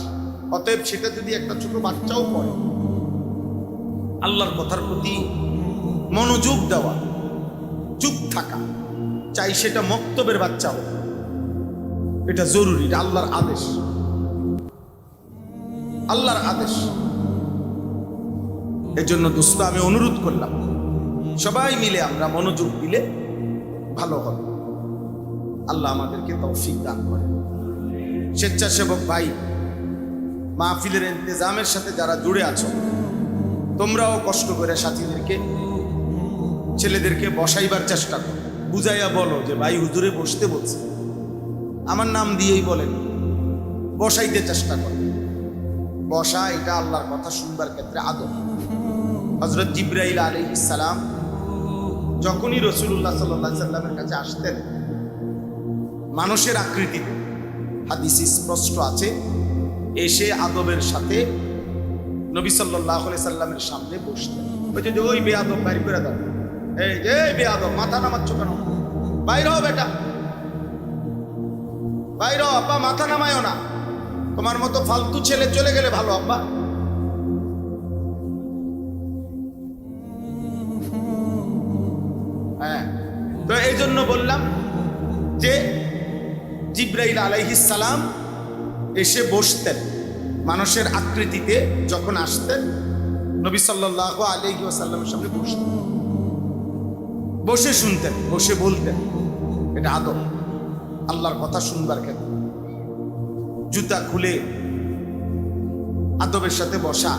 অতএব সেটা যদি একটা ছোট বাচ্চাও পড়ে, আল্লাহর কথার প্রতি মনোযোগ দেওয়া, চুপ থাকা, চাই সেটা মক্তবের বাচ্চা হোক, এটা জরুরি, এটা আল্লাহর আদেশ, আল্লাহর আদেশ। এজন্য দোস্ত আমি অনুরোধ করলাম, সবাই মিলে আমরা মনোযোগ দিলে ভালো হবে। আল্লাহ আমাদেরকে তৌফিক দান করে। স্বেচ্ছাসেবক ভাই, মাহফিলের ইন্তেজামের সাথে যারা জুড়ে আছো, তোমরাও কষ্ট করে সাথীদেরকে, ছেলেদেরকে বসাইবার চেষ্টা করো, বুঝাইয়া বলো যে ভাই হুজুরে বসতে বলছে, আমার নাম দিয়েই বলেন, বসাইতে চেষ্টা করো। বসা এটা আল্লাহর কথা শুনবার ক্ষেত্রে আদব। হযরত জিবরাইল আলাইহিস সালাম যখনই রাসূলুল্লাহ সাল্লাল্লাহু আলাইহি সাল্লামের কাছে আসতেন মানুষের আকৃতিতে, হাদিসে স্পষ্ট আছে, এসে আদবের সাথে নবী সাল্লাল্লাহু আলাইহি সাল্লামের সামনে বসতেন। বলছে যে ওই বেয়াদব বাইর করে দাও, এই যে বেয়াদব, মাথা নামাচ্ছ কেন, বাইর হও বেটা, বাইর হও, আব্বা মাথা নামায়ও না, তোমার মতো ফালতু ছেলে চলে গেলে ভালো আব্বা। হ্যাঁ, তো এই জন্য বললাম যে জিবরাইল আলাইহিস সালাম এসে বসতেন মানুষের আকৃতিতে, যখন আসতেন নবী সাল্লাল্লাহু আলাইহি ওয়াসাল্লামের সামনে বসতেন, বসে শুনতেন, বসে বলতেন, এটা আদব আল্লাহর কথা শুনবার ক্ষেত্রে। জুতা খুলে আদবের সাথে বসা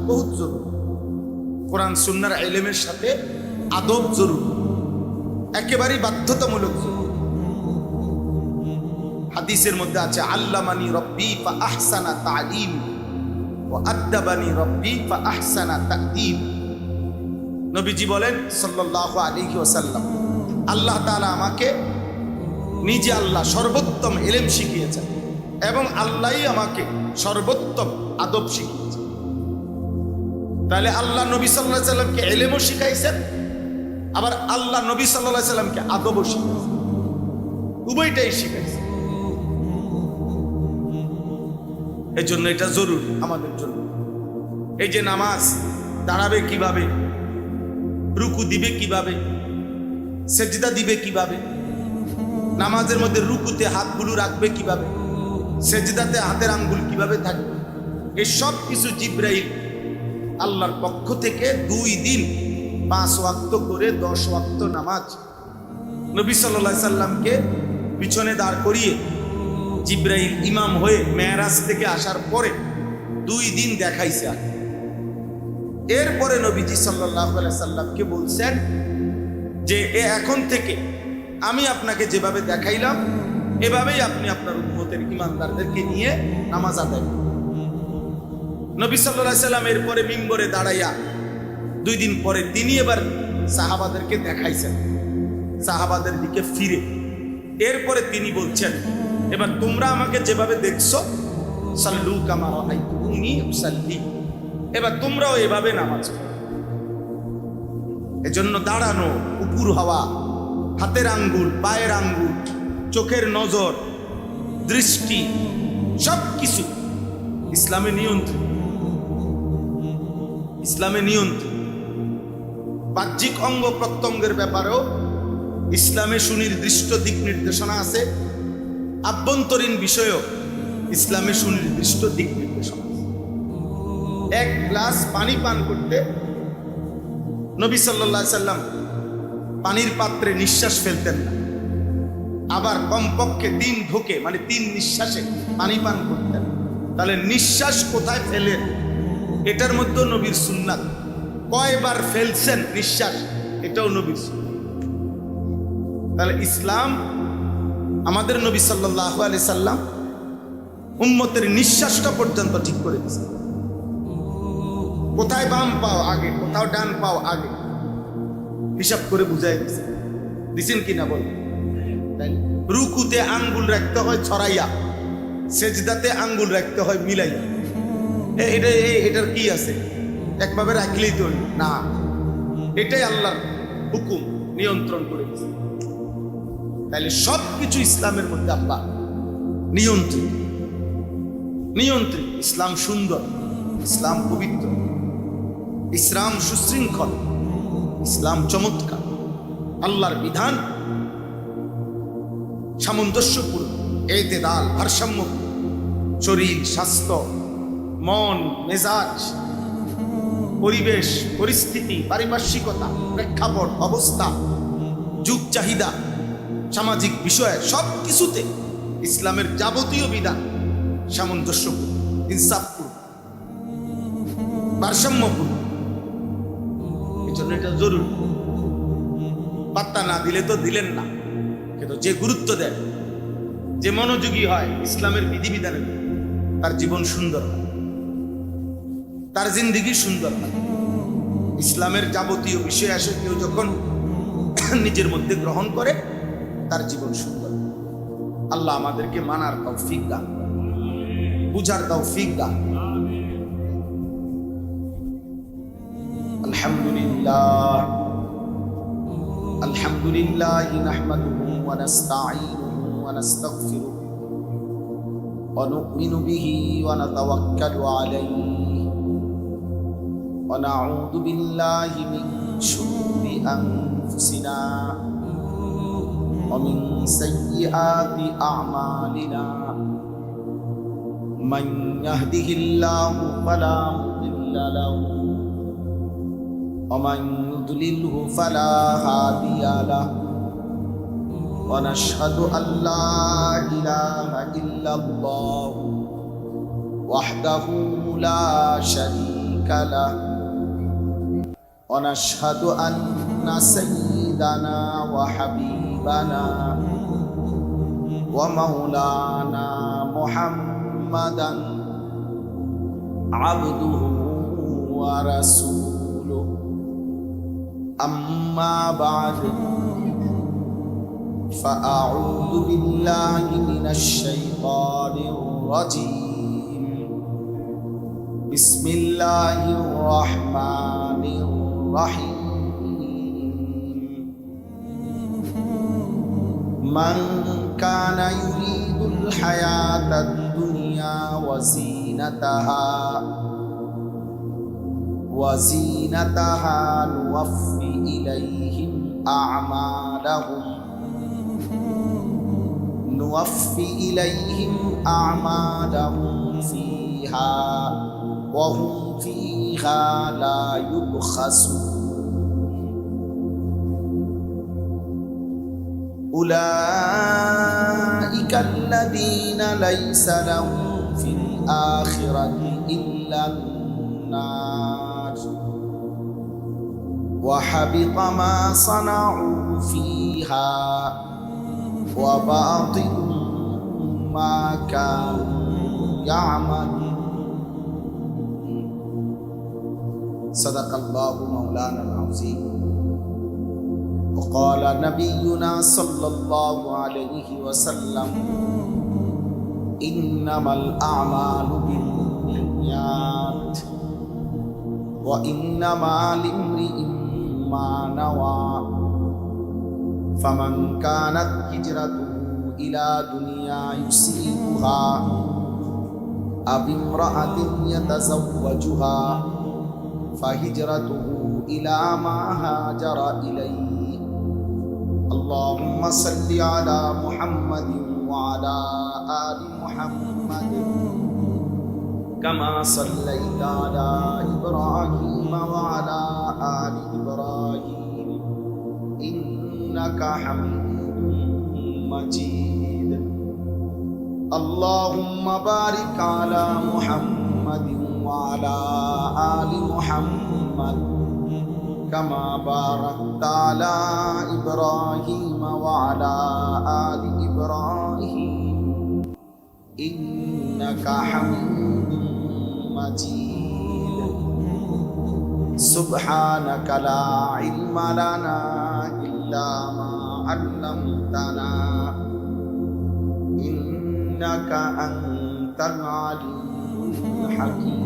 বহুত জরুরি। কোরআন সুন্নাহর ইলমের সাথে আদব জরুরি, একেবারেই বাধ্যতামূলক জরুরি। হাদিসের মধ্যে আছে, আল্লামানি রব্বি ফা আহসানা তালিম ওয়া আদ্দাবানি রব্বি ফা আহসানা তাকদীব। নবীজি বলেন সাল্লাল্লাহু আলাইহি ওয়াসাল্লাম, আল্লাহ তাআলা আমাকে, নিজে আল্লাহ সর্বোত্তম ইলম শিখিয়েছেন এবং আল্লাহই আমাকে সর্বোত্তম আদব শিখিয়েছেন। তাহলে আল্লাহ নবী সাল্লাল্লাহু আলাইহি সাল্লামকে ইলমও শিখাইছেন, আবার আল্লাহ নবী সাল্লাল্লাহু আলাইহি সাল্লামকে আদবও শিখাইছেন, উভয়টাই শিখাইছেন। এই জন্য এটা জরুরি আমাদের জন্য। এই যে নামাজ দাঁড়াবে কিভাবে, রুকু দিবে কিভাবে, সেজদা দিবে কিভাবে, নামাজের মধ্যে রুকুতে হাতগুলো রাখবে কিভাবে, সেজদাতে হাতের আঙ্গুল কিভাবে থাকবে, এই সব কিছু জিব্রাইল আল্লাহর পক্ষ থেকে 2 দিন 5 ওয়াক্ত করে 10 ওয়াক্ত নামাজ নবী সাল্লাল্লাহু আলাইহি সাল্লামকে পিছনে দাঁড় করিয়ে জিব্রাইল ইমাম হয়ে মেরাজ থেকে আসার পরে 2 দিন দেখাইছে। এরপরে নবীজি সাল্লাল্লাহু আলাইহি সাল্লামকে বলছেন যে এখন থেকে আমি আপনাকে যেভাবে দেখাইলাম এভাবেই আপনি আপনার উম্মতের ইমানদারদেরকে নিয়ে নামাজ আদায় করুন। নবী সাল্লাল্লাহু আলাইহি সাল্লাম এরপরে মিম্বরে দাঁড়াইয়া 2 দিন পরে তিনি এবার সাহাবাদেরকে দেখাইছেন, সাহাবাদের দিকে ফিরে। এরপরে তিনি বলছেন এবার তোমরা আমাকে যেভাবে দেখছো সাল্লু কামা রাআইতুমুনি উসাল্লি, এবার তোমরাও এভাবে নামাজ পড়ো। এজন্য দাঁড়ানো, উপর হওয়া, হাতের আঙ্গুল, পায়ের আঙ্গুল, চোখের নজর, দৃষ্টি সবকিছু ইসলামে নিয়ন্ত্রিত। ইসলামে নিয়ন্ত্রিত বাহ্যিক অঙ্গ প্রত্যঙ্গের ব্যাপারেও ইসলামে সুনির্দিষ্ট দিক নির্দেশনা আছে, আভ্যন্তরীণ বিষয়েও ইসলামে সুনির্দিষ্ট দিক নির্দেশনা আছে। 1 গ্লাস পানি পান করতে নবী সাল্লাল্লাহু আলাইহি সাল্লাম পানির পাত্রে নিঃশ্বাস ফেলতেন না, আবার কমপক্ষে 3 ঢোকে মানে 3 নিঃশ্বাসে পানি পান করতেন। তাহলে নিঃশ্বাস কোথায় ফেলেন এটার মধ্যে নবীর সুন্নাত, কয়বার ফেলছেন নিঃশ্বাস এটাও নবীর সুন্নাত। তাহলে ইসলাম আমাদের নবী সাল্লাল্লাহু আলাইহি সাল্লাম উম্মতের নিঃশ্বাসটা পর্যন্ত ঠিক করে দিয়েছেন। কোথায় বাম পাও আগে, কোথাও ডান পাও আগে হিসাব করে বুঝাই দিছেন কিনা বল। রুকুতে আঙ্গুল রাখতে হয় ছড়াইয়া, সেজদাতে আঙ্গুল রাখতে হয় মিলাইয়া। এটার কি আছে একভাবে রাখলেই তো না, এটাই আল্লাহর হুকুম, নিয়ন্ত্রণ করে দিয়েছে। তাহলে সবকিছু ইসলামের মধ্যে আল্লাহ নিয়ন্ত্রিত। ইসলাম সুন্দর, ইসলাম পবিত্র, ইসলাম সুশৃঙ্খল, ইসলাম চমৎকার। আল্লাহর বিধান সামঞ্জস্যপূর্ণ, এতেদাল, ভারসাম্য, শরীর, স্বাস্থ্য, মন, মেজাজ, পরিবেশ, পরিস্থিতি, পারিপার্শ্বিকতা, প্রেক্ষাপট, অবস্থা, যুগ চাহিদা, সামাজিক বিষয় সব কিছুতে ইসলামের যাবতীয় বিধান সামঞ্জস্যপূর্ণ, ইনসাফপূর্ণ, ভারসাম্যপূর্ণ। এই জন্য এটা জরুরি। পাত্তা না দিলে তো দিলেন না, কিন্তু যে গুরুত্ব দেয়, যে মনোযোগী হয় ইসলামের বিধিবিধানে, তার জীবন সুন্দর হয়, তার জিন্দেগি সুন্দর হয়। ইসলামের যাবতীয় বিষয় আসে কেউ যখন নিজের মধ্যে গ্রহণ করে তার জীবন সুন্দর। আল্লাহ আমাদেরকে মানার তৌফিক দান, বুঝার তৌফিক দান। আলহামদুলিল্লাহ আলহামদুলিল্লাহ নাহমাদুহু ওয়া নাস্তাঈনুহু ওয়া নাস্তাগফিরুহু ওয়া নু'মিনু বিহি ওয়া নাতাওয়াক্কালু আলাইহি ওয়া নাউযু বিল্লাহি মিন শুরুরি আনফুসিনা ওয়া মিন সাইয়্যাতি আ'মালিনা মান ইয়াহদিহিল্লাহু ফালা মুদিল্লা লাহু ومن يضلله فلا هادي له ونشهد أن لا إله إلا الله وحده لا شريك له ونشهد أن سيدنا وحبيبنا ومولانا محمدا عبده ورسوله أما بعد فأعوذ بالله من الشيطان الرجيم بسم الله الرحمن الرحيم من كان يريد الحياة الدنيا وزينتها وزينتها نوفي إليهم أعمالهم فيها وهم فيها لا يبخسون أولئك الذين ليس لهم في الآخرة إلا النار وحبط ما صنعوا فيها وباطل ما كانوا يعملون صدق الله مولانا العظيم وقال نبينا صلى الله عليه وسلم إنما الأعمال بالنيات وإنما لامرئ ما نوى فمن كانت هجرته إلى دنيا يصيبها أو امرأة يتزوجها فهجرته إلى ما هاجر إليه اللهم صل على محمد وعلى آل محمد كما صليت على إبراهيم وعلى آل إبراهيم إنك حميد مجيد اللهم بارك على محمد وعلى آل محمد كما باركت على إبراهيم وعلى آل إبراهيم إنك حميد مجيد سبحانك لا علم لنا إلا ما علمتنا إنك أنت العليم الحكيم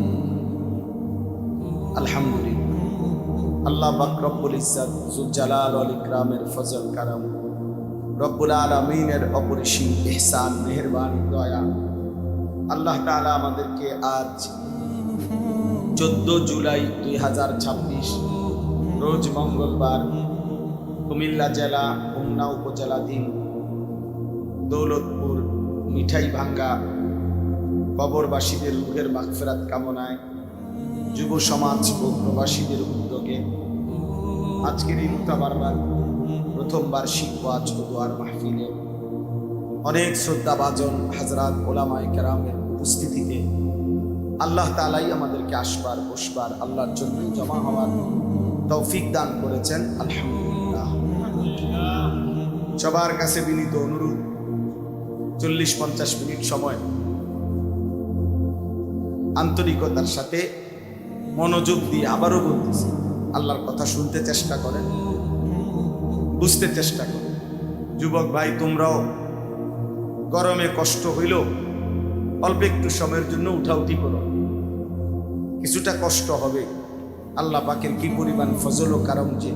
الحمد لله আল্লাহ পাক রব্বুল ইজ্জত যুল জালাল ওয়াল ইকরামের ফজল কারাম রব্বুল আলামিনের অপরিসীম ইহসান মেহেরবানি দয়া আল্লাহ তাআলা আমাদেরকে আজ 14 জুলাই 2026 রোজ মঙ্গলবার কুমিল্লা জেলা হোমনা উপজেলাধীন দৌলতপুর মিঠাই ভাঙ্গা কবরবাসীদের রূহের মাগফিরাত কামনায় যুব সমাজ ও প্রবাসীদের উদ্যোগে আজকের এই মুতাবারবার প্রথম বার্ষিক ওয়াজ ও দোয়ার মাহফিলে অনেক শ্রদ্ধাভাজন হযরত ওলামায়ে কেরামের উপস্থিতিতে আল্লাহ তাআলাই আমাদেরকে আসবার বসবার আল্লাহর জন্যই জমা হওয়ার তৌফিক দান করেছেন আলহামদুলিল্লাহ। সবার কাছে বিনীত অনুরোধ 40-50 মিনিট সময় আন্তরিকতার সাথে মনোযোগ দিয়ে আবারও বলতেছি আল্লাহর কথা শুনতে চেষ্টা করেন, বুঝতে চেষ্টা করেন। যুবক ভাই, তোমরাও গরমে কষ্ট হইল অল্প একটু সময়ের জন্য উঠাউঠি করো, কিছুটা কষ্ট হবে। আল্লাহ পাকের কি পরিমাণ ফজল ও কারম যে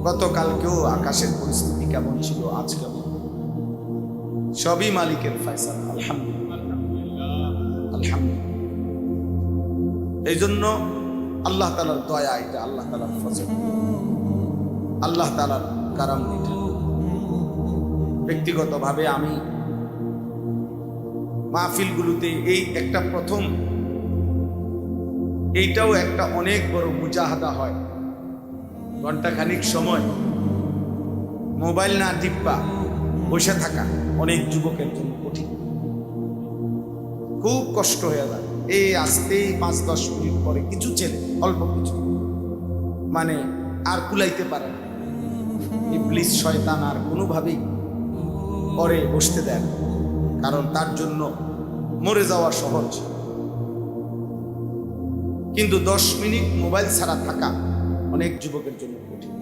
গতকালকেও আকাশের পরিস্থিতি কেমন ছিল, আজ কেমন, সবই মালিকের ফয়সালা। আলহামদুলিল্লাহ আলহামদুলিল্লাহ। এই জন্য আল্লাহ তাআলার দয়া, এটা আল্লাহ তাআলার ফজল, আল্লাহ তাআলার কারাম। এটা ব্যক্তিগতভাবে আমি মাহফিলগুলোতে এই একটা প্রথম, এইটাও একটা অনেক বড় মুজাহাদা হয়। ঘন্টাখানিক সময় মোবাইল না টিপা বসে থাকা অনেক যুবকের জন্য কঠিন, খুব কষ্ট হয়ে যায়। এই আসতেই 5-10 মিনিট পরে কিছু ছেলে অল্প কিছু মানে আর কুলাইতে পারে না, ইবলিস শয়তান আর কোনোভাবেই পরে বসতে দেয় না, কারণ তার জন্য মরে যাওয়া সহজ। কিন্তু 10 মিনিট মোবাইল ছাড়া থাকা অনেক যুবকের জন্য কঠিন।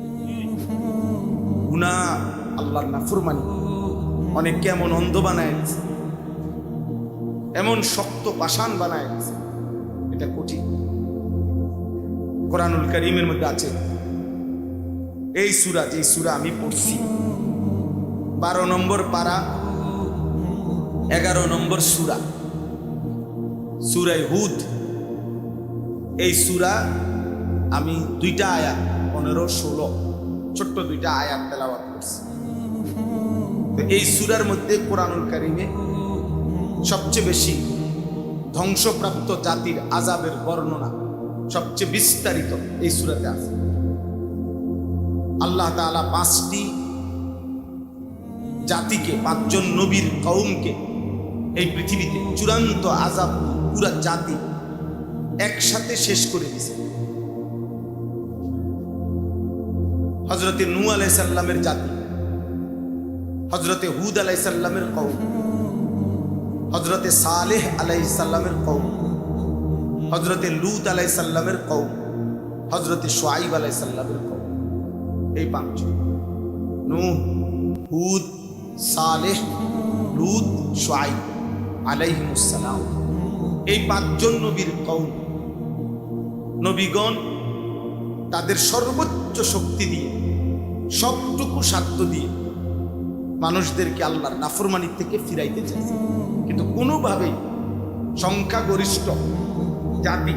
গুনাহ, আল্লাহর নাফরমানি অনেককে এমন অন্ধ বানায় দিয়েছে, এমন শক্ত পাষাণ বানায় দিয়েছে, এটা কঠিন। কোরআনুল কারীমের মধ্যে আছে এই সূরা, যে সূরা আমি পড়ছি 12 নম্বর পারা 11 নম্বর সূরা, সূরা হুদ। এই সূরা আমি 2টা আয়াত 15-16 ছোট্ট 2টা আয়াত তেলাওয়াত করছি। তো এই সূরার মধ্যে কোরআনুল কারীমে সবচেয়ে বেশি ধ্বংসপ্রাপ্ত জাতির আযাবের বর্ণনা সবচেয়ে বিস্তারিত এই সূরাতে আছে। আল্লাহ তাআলা 5টি জাতিকে, 5 জন নবীর কওমকে এই পৃথিবীতে চূড়ান্ত আযাব পুরা জাতি একসাথে শেষ করে দিয়েছে। হযরতে নূহ আলাইহিস সালামের জাতি, হযরতে হুদ আলাইহিস সালামের কওম, হযরতে সালেহ আলাইহিস সালামের কওম, হযরতে লূত আলাইহিস সালামের কওম, হযরতে শুআয়ব আলাইহিস সালামের কওম। এই 5 জন, নূহ, হুদ, সালেহ, লূত, শুআয়ব আলাইহিমুস সালাম, এই 5 জন নবীর কওম। নবীগণ তাদের সর্বোচ্চ শক্তি দিয়ে, সবটুকু সাধ্য দিয়ে মানুষদেরকে আল্লাহর নাফরমানি থেকে ফিরাইতে চাইছে, কিন্তু কোনোভাবেই সংখ্যাগরিষ্ঠ জাতি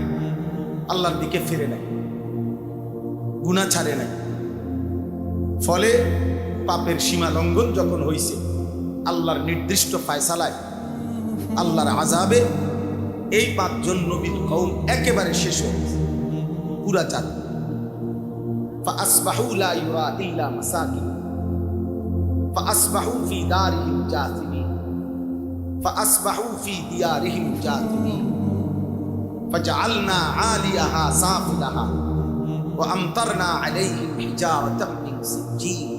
আল্লাহর দিকে ফিরে নাই, গুনাহ ছাড়ে নাই। ফলে পাপের সীমা লঙ্ঘন যখন হয়েছে, আল্লাহর নির্দিষ্ট ফায়সালায়, আল্লাহর আযাবে এই 5 জন নবীর কওম একেবারে শেষ হয়ে গেছে, পুরা জাতি। فأصبحوا لا يرى إلا مساكن فأصبحوا في دارهم جاثمين فأصبحوا في ديارهم جاثمين فجعلنا عاليها سافلها وأمطرنا عليهم حجارة من سجيل।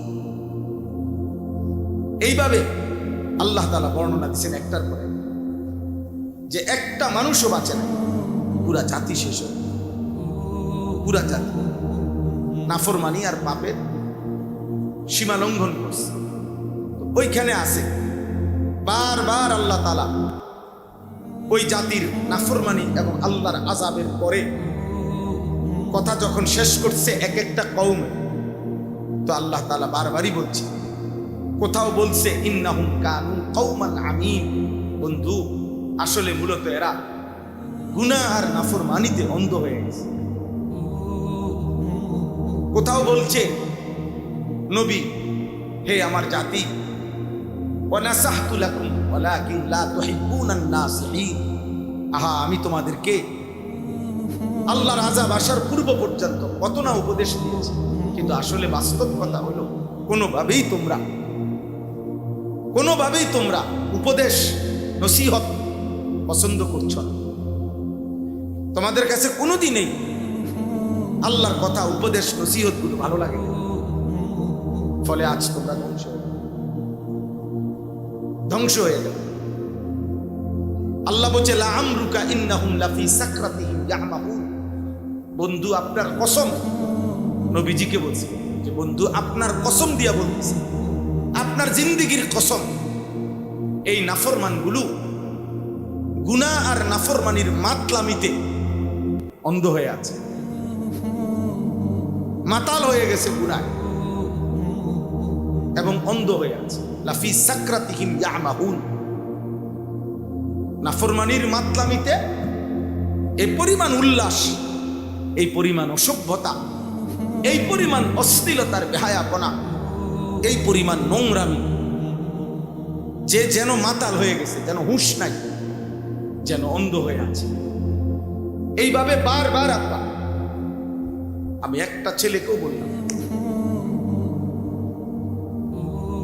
এইভাবে আল্লাহ তাআলা বর্ণনা দিয়েছেন একটার পরে, যে একটা মানুষও বাঁচে না, পুরা জাতি শেষ হয়ে, পুরা জাতি নাফরমানি আর পাপের সীমা লঙ্ঘন করছে। ওইখানে আছে বারবার আল্লাহ তাআলা ওই জাতির নাফরমানি এবং আল্লাহর আযাবের পরে কথা যখন শেষ করছে এক একটা কওমে, তো আল্লাহ তাআলা বারবারই বলছে, কোথাও বলছে ইন্নাহুম কানু কওমান আমিন, বন্ধু আসলে মূলত এরা গুনাহ আর নাফরমানিতে অন্ধ হয়ে গেছে। কোথাও বলছে নবী, হে আমার জাতি, ওয়া নাসাহতু লাকুম ওয়ালাকিন লা তুহিব্বুনান নাসিহিন, আহা আমি তোমাদেরকে আল্লাহর আযাব আসার পূর্ব পর্যন্ত কত না উপদেশ দিয়েছি, কিন্তু আসলে বাস্তব কথা হলো কোনোভাবেই তোমরা উপদেশ নসিহত পছন্দ করছো না। তোমাদের কাছে কোনোদিনই আল্লাহর কথা, উপদেশ, নসিহত গুলো ভালো লাগে না। ফলে আজ তোমরা ধ্বংস হয়ে গেল। আল্লাহ বলছে লাআমরুকা ইন্নাহুম লাফি সাকরাতিহিম ইয়ামাহুন, বন্ধু আপনার কসম, নবীজিকে বলছে যে বন্ধু আপনার কসম দিয়া বলতেছে, আপনার জিন্দেগীর কসম, এই নাফরমানগুলো গুনাহ আর নাফরমানির মাতলামিতে অন্ধ হয়ে আছে, মাতাল হয়ে গেছে গুনাহ এবং অন্ধ হয়ে আছে। লাফি সাকরাতিহিম ইয়ামাহুন, নাফরমানির মাতলামিতে এই পরিমাণ উল্লাস, এই পরিমাণ অসভ্যতা, এই পরিমাণ অশ্লীলতার বেহায়াপনা, এই পরিমাণ নোংরামি, যে যেন মাতাল হয়ে গেছে, যেন হুঁশ নাই, যেন অন্ধ হয়ে আছে। এইভাবে বারবার আব্বা, আমি একটা ছেলেকেও বললাম,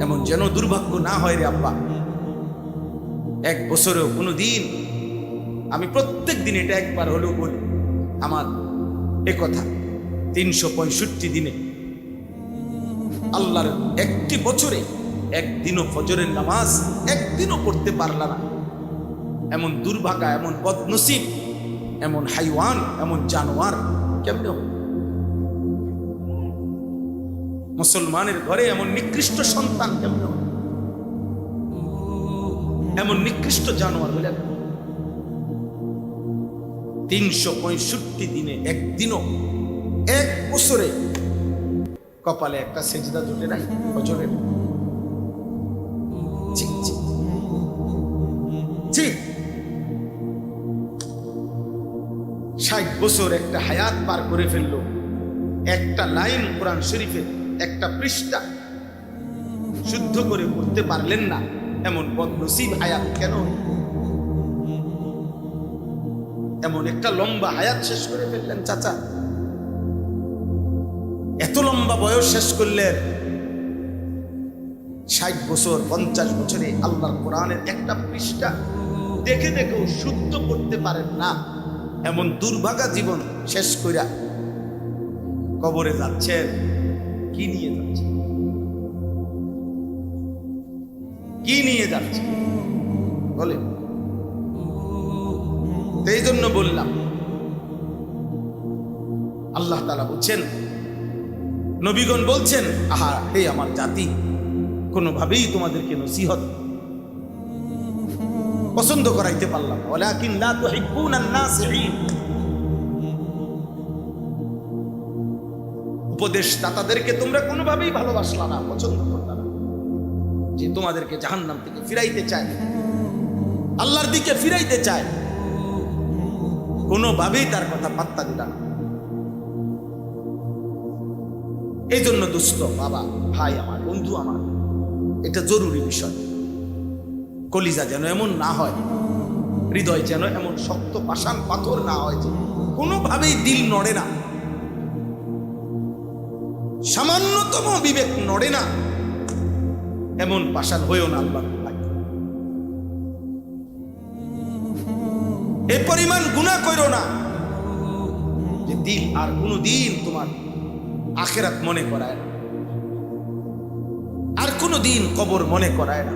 এমন যেন দুর্ভাগ্য না হয় রে আব্বা, 1 বছরেও কোনো দিন, আমি প্রত্যেক দিন এটা একবার হলেও বলি, আমার এ কথা 365 দিনে আল্লাহর একটি বছরে একদিনও ফজরের নামাজ একদিনও পড়তে পারলা না, এমন দুর্ভাগা, এমন বদনসিব, এমন হাইওয়ান, এমন জানোয়ার কেমনে হবে? মুসলমানের ঘরে এমন নিকৃষ্ট সন্তান কেমনে হবে? এমন নিকৃষ্ট জানোয়ার বলে 365 দিনে একদিনও, 1 বছরে কপালে একটা সেজদা জুটে নাই ফজরের। জি 60 বছর একটা হায়াত পার করে ফেললো, একটা লাইন কোরআন শরীফের একটা পৃষ্ঠা শুদ্ধ করে পড়তে পারলেন না, এমন বদনসিব হায়াত কেন? এমন একটা লম্বা হায়াত শেষ করে ফেললেন চাচা। এত লম্বা বয়স শেষ করলেন, 60 বছর 50 বছরে আল্লাহর কোরআনের একটা পৃষ্ঠা দেখে দেখেও শুদ্ধ করতে পারেন না, এমন দুর্ভাগা জীবন শেষ কইরা কবরে যাচ্ছেন। কি নিয়ে যাচ্ছেন? কি নিয়ে যাচ্ছেন বলেন? এই জন্য বললাম, আল্লাহ তাআলা বলছেন, নবীগণ বলছেন, আহা হে আমার জাতি, কোনোভাবেই তোমাদেরকে নসিহত পছন্দ করাইতে পারলাম না। ওয়ালাকিন লা তুহিব্বুনান নাসিহিন। উপদেশদাতাদেরকে তোমরা কোনোভাবেই ভালোবাসলা না, পছন্দ করলা না, যে তোমাদেরকে জাহান্নাম থেকে ফিরাইতে চায়, আল্লাহর দিকে ফিরাইতে চায়, কোনোভাবেই তার কথা পাত্তা দিলা না। এই জন্য দোস্ত, বাবা, ভাই আমার, বন্ধু আমার, এটা জরুরি বিষয়। কলিজা যেন এমন না হয়, হৃদয় যেন এমন শক্ত পাষাণ পাথর না হয় যে কোনোভাবেই দিল নড়ে না, সামান্যতম বিবেক নড়ে না, এমন পাষাণ হয়েও না আল্লাহ ভাই। এ পরিমাণ গুনাহ করো না যে দিল আর কোনোদিন তোমার আখিরাত মনে করায় না, আর কোনোদিন কবর মনে করায় না।